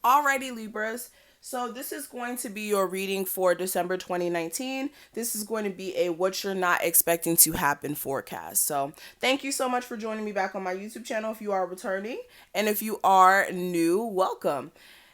Alrighty, Libras. So this is going to be your reading for December 2019. This is going to be a what you're not expecting to happen forecast. So thank you so much for joining me back on my YouTube channel if you are returning. And if you are new, welcome.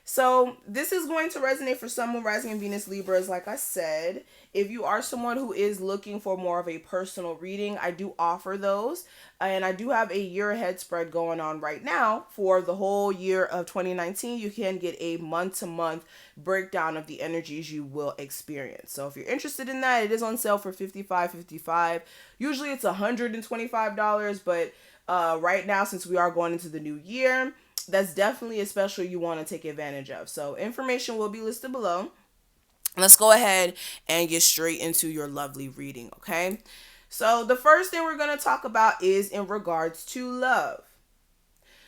So this is going to resonate for someone rising in Venus Libras, like I said. If you are someone who is looking for more of a personal reading, I do offer those. And I do have a year ahead spread going on right now for the whole year of 2019. You can get a month to month breakdown of the energies you will experience. So if you're interested in that, it is on sale for $55.55. Usually it's $125, but right now, since we are going into the new year, that's definitely a special you want to take advantage of. So information will be listed below. Let's go ahead and get straight into your lovely reading, okay? So the first thing we're going to talk about is in regards to love.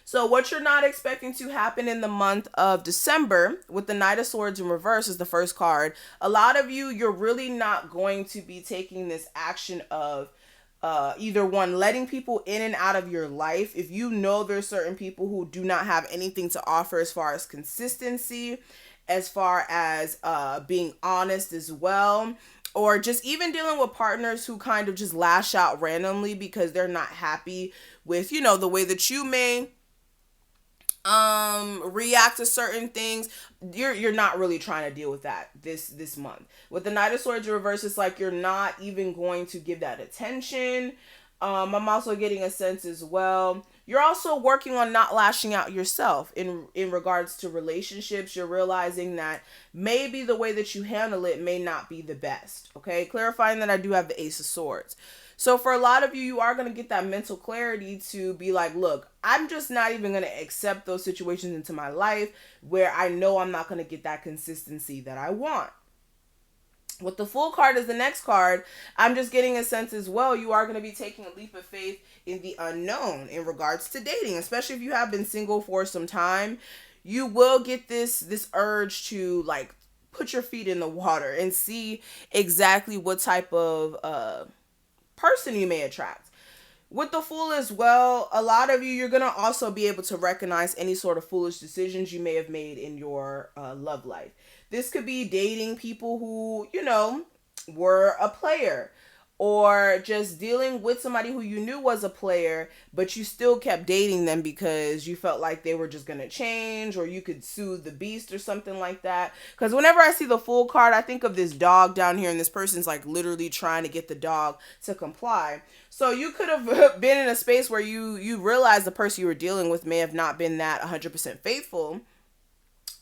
So what you're not expecting to happen in the month of December with the Knight of Swords in reverse is the first card. A lot of you're really not going to be taking this action of either one, letting people in and out of your life. If you know there's certain people who do not have anything to offer as far as consistency, as far as being honest as well, or just even dealing with partners who kind of just lash out randomly because they're not happy with, the way that you may react to certain things. You're not really trying to deal with that this month. With the Knight of Swords reverse, it's like you're not even going to give that attention. I'm also getting a sense as well. You're also working on not lashing out yourself in regards to relationships. You're realizing that maybe the way that you handle it may not be the best. Okay, clarifying that I do have the Ace of Swords. So for a lot of you are going to get that mental clarity to be like, look, I'm just not even going to accept those situations into my life where I know I'm not going to get that consistency that I want. With the Fool card as the next card, I'm just getting a sense as well, you are going to be taking a leap of faith in the unknown in regards to dating, especially if you have been single for some time. You will get this urge to like put your feet in the water and see exactly what type of person you may attract. With the Fool as well, a lot of you're going to also be able to recognize any sort of foolish decisions you may have made in your love life. This could be dating people who, were a player, or just dealing with somebody who you knew was a player, but you still kept dating them because you felt like they were just going to change, or you could soothe the beast or something like that. Because whenever I see the Fool card, I think of this dog down here, and this person's like literally trying to get the dog to comply. So you could have been in a space where you realized the person you were dealing with may have not been that 100% faithful,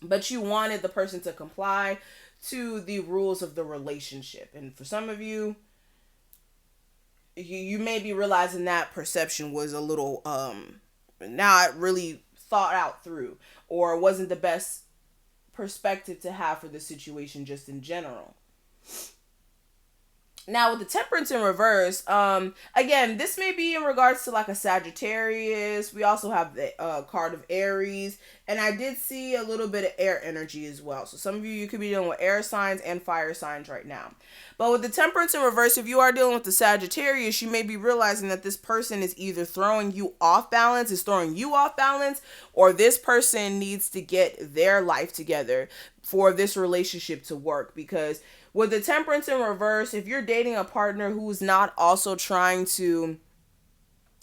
but you wanted the person to comply to the rules of the relationship. And for some of you may be realizing that perception was a little not really thought out through, or wasn't the best perspective to have for the situation just in general. Now with the Temperance in reverse, again, this may be in regards to like a Sagittarius. We also have the card of Aries, and I did see a little bit of air energy as well. So some of you could be dealing with air signs and fire signs right now. But with the Temperance in reverse, if you are dealing with the Sagittarius, you may be realizing that this person is either throwing you off balance, or this person needs to get their life together for this relationship to work. Because with the Temperance in reverse, if you're dating a partner who's not also trying to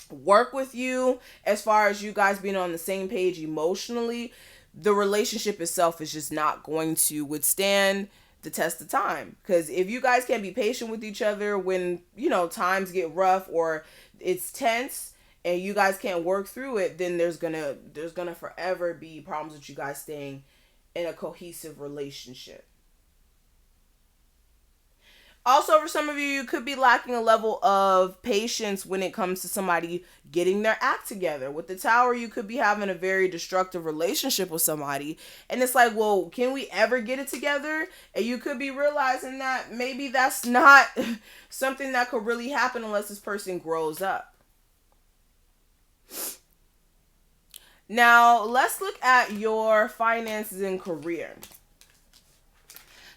work with you as far as you guys being on the same page emotionally, the relationship itself is just not going to withstand the test of time. Because if you guys can't be patient with each other when, times get rough or it's tense and you guys can't work through it, then there's gonna forever be problems with you guys staying in a cohesive relationship. Also, for some of you, you could be lacking a level of patience when it comes to somebody getting their act together. With the Tower, you could be having a very destructive relationship with somebody. And it's like, well, can we ever get it together? And you could be realizing that maybe that's not something that could really happen unless this person grows up. Now, let's look at your finances and career.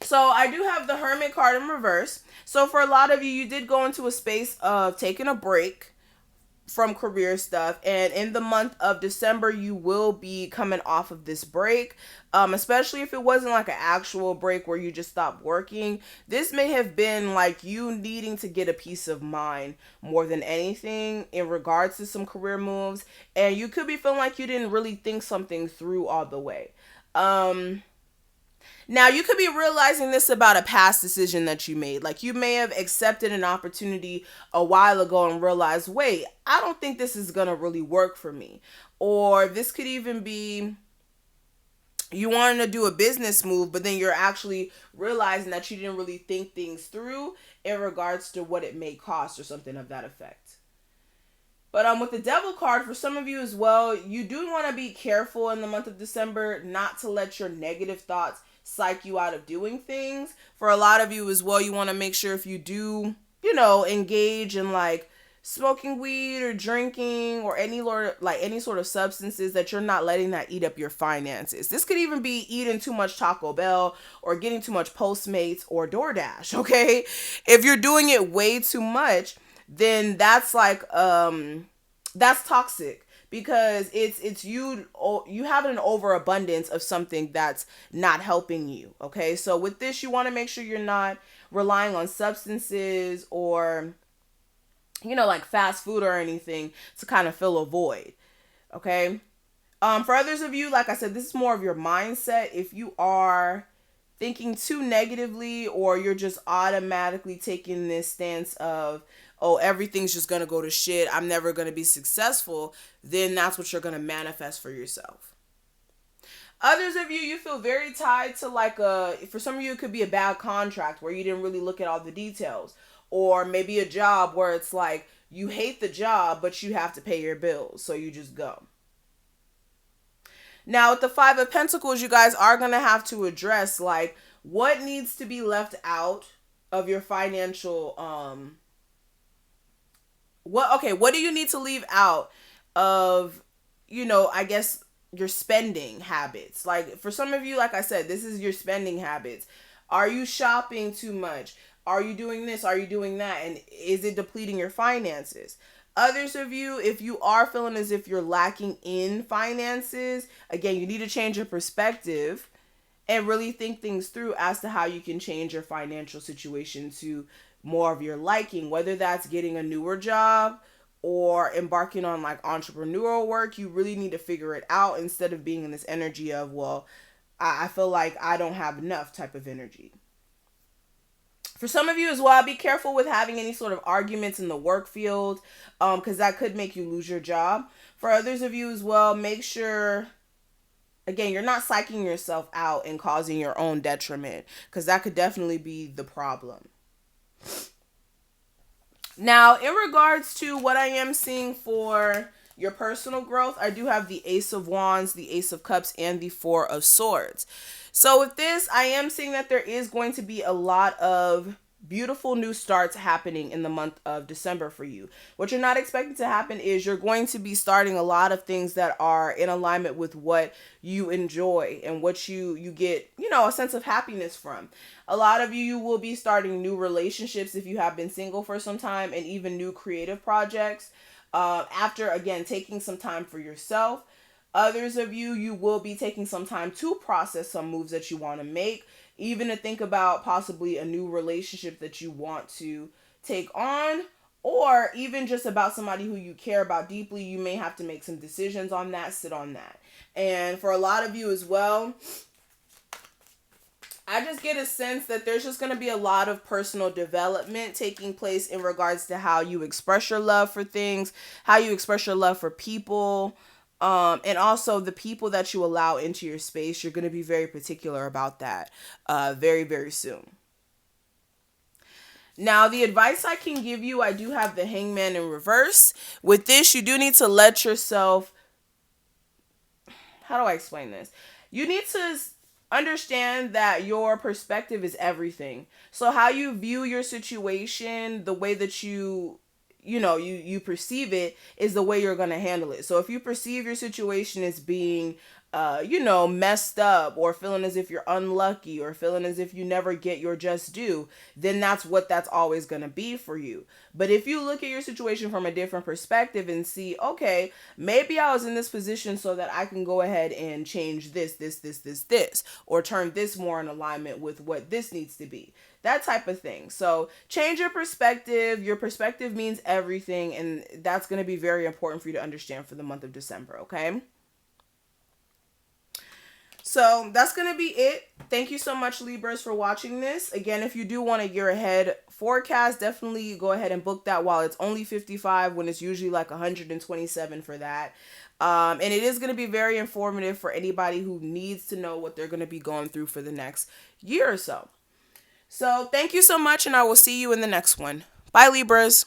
So I do have the Hermit card in reverse. So for a lot of you, you did go into a space of taking a break from career stuff. And in the month of December, you will be coming off of this break. Especially if it wasn't like an actual break where you just stopped working. This may have been like you needing to get a peace of mind more than anything in regards to some career moves. And you could be feeling like you didn't really think something through all the way. Now, you could be realizing this about a past decision that you made. Like, you may have accepted an opportunity a while ago and realized, wait, I don't think this is going to really work for me. Or this could even be you wanted to do a business move, but then you're actually realizing that you didn't really think things through in regards to what it may cost or something of that effect. But with the devil card, for some of you as well, you do want to be careful in the month of December not to let your negative thoughts psych you out of doing things. For a lot of you as well, you want to make sure if you do, engage in like smoking weed or drinking or any sort of substances, that you're not letting that eat up your finances. This could even be eating too much Taco Bell or getting too much Postmates or DoorDash, okay? If you're doing it way too much, then that's like that's toxic, because it's you having an overabundance of something that's not helping you. Okay, so with this, you want to make sure you're not relying on substances or like fast food or anything to kind of fill a void. Okay, for others of you, like I said, this is more of your mindset. If you are thinking too negatively, or you're just automatically taking this stance of, oh, everything's just going to go to shit, I'm never going to be successful, then that's what you're going to manifest for yourself. Others of you, you feel very tied to for some of you, it could be a bad contract where you didn't really look at all the details. Or maybe a job where it's like you hate the job, but you have to pay your bills, so you just go. Now, with the Five of Pentacles, you guys are going to have to address like what needs to be left out of your financial what do you need to leave out of, I guess your spending habits. Like for some of you, like I said, this is your spending habits. Are you shopping too much? Are you doing this? Are you doing that? And is it depleting your finances? Others of you, if you are feeling as if you're lacking in finances, again, you need to change your perspective and really think things through as to how you can change your financial situation to more of your liking, whether that's getting a newer job or embarking on like entrepreneurial work. You really need to figure it out instead of being in this energy of, well, I feel like I don't have enough type of energy. For some of you as well, be careful with having any sort of arguments in the work field, because that could make you lose your job. For others of you as well, make sure, again, you're not psyching yourself out and causing your own detriment, because that could definitely be the problem. Now, in regards to what I am seeing for your personal growth, I do have the Ace of Wands, the Ace of Cups, and the Four of Swords. So with this, I am seeing that there is going to be a lot of beautiful new starts happening in the month of December for you. What you're not expecting to happen is you're going to be starting a lot of things that are in alignment with what you enjoy and what you get, a sense of happiness from. A lot of you will be starting new relationships if you have been single for some time, and even new creative projects after, again, taking some time for yourself. Others of you, you will be taking some time to process some moves that you want to make, even to think about possibly a new relationship that you want to take on, or even just about somebody who you care about deeply. You may have to make some decisions on that, sit on that. And for a lot of you as well, I just get a sense that there's just going to be a lot of personal development taking place in regards to how you express your love for things, how you express your love for people, and also the people that you allow into your space. You're going to be very particular about that very, very soon. Now, the advice I can give you, I do have the Hangman in reverse. With this, you do need to let yourself, how do I explain this? You need to understand that your perspective is everything. So how you view your situation, the way that you perceive it, is the way you're going to handle it. So if you perceive your situation as being messed up, or feeling as if you're unlucky, or feeling as if you never get your just due, then that's always going to be for you. But if you look at your situation from a different perspective and see, okay, maybe I was in this position so that I can go ahead and change this, or turn this more in alignment with what this needs to be. That type of thing. So change your perspective. Your perspective means everything, and that's going to be very important for you to understand for the month of December, okay? So that's going to be it. Thank you so much, Libras, for watching this. Again, if you do want a year ahead forecast, definitely go ahead and book that while it's only 55 when it's usually like 127 for that. And it is going to be very informative for anybody who needs to know what they're going to be going through for the next year or so. So thank you so much, and I will see you in the next one. Bye, Libras.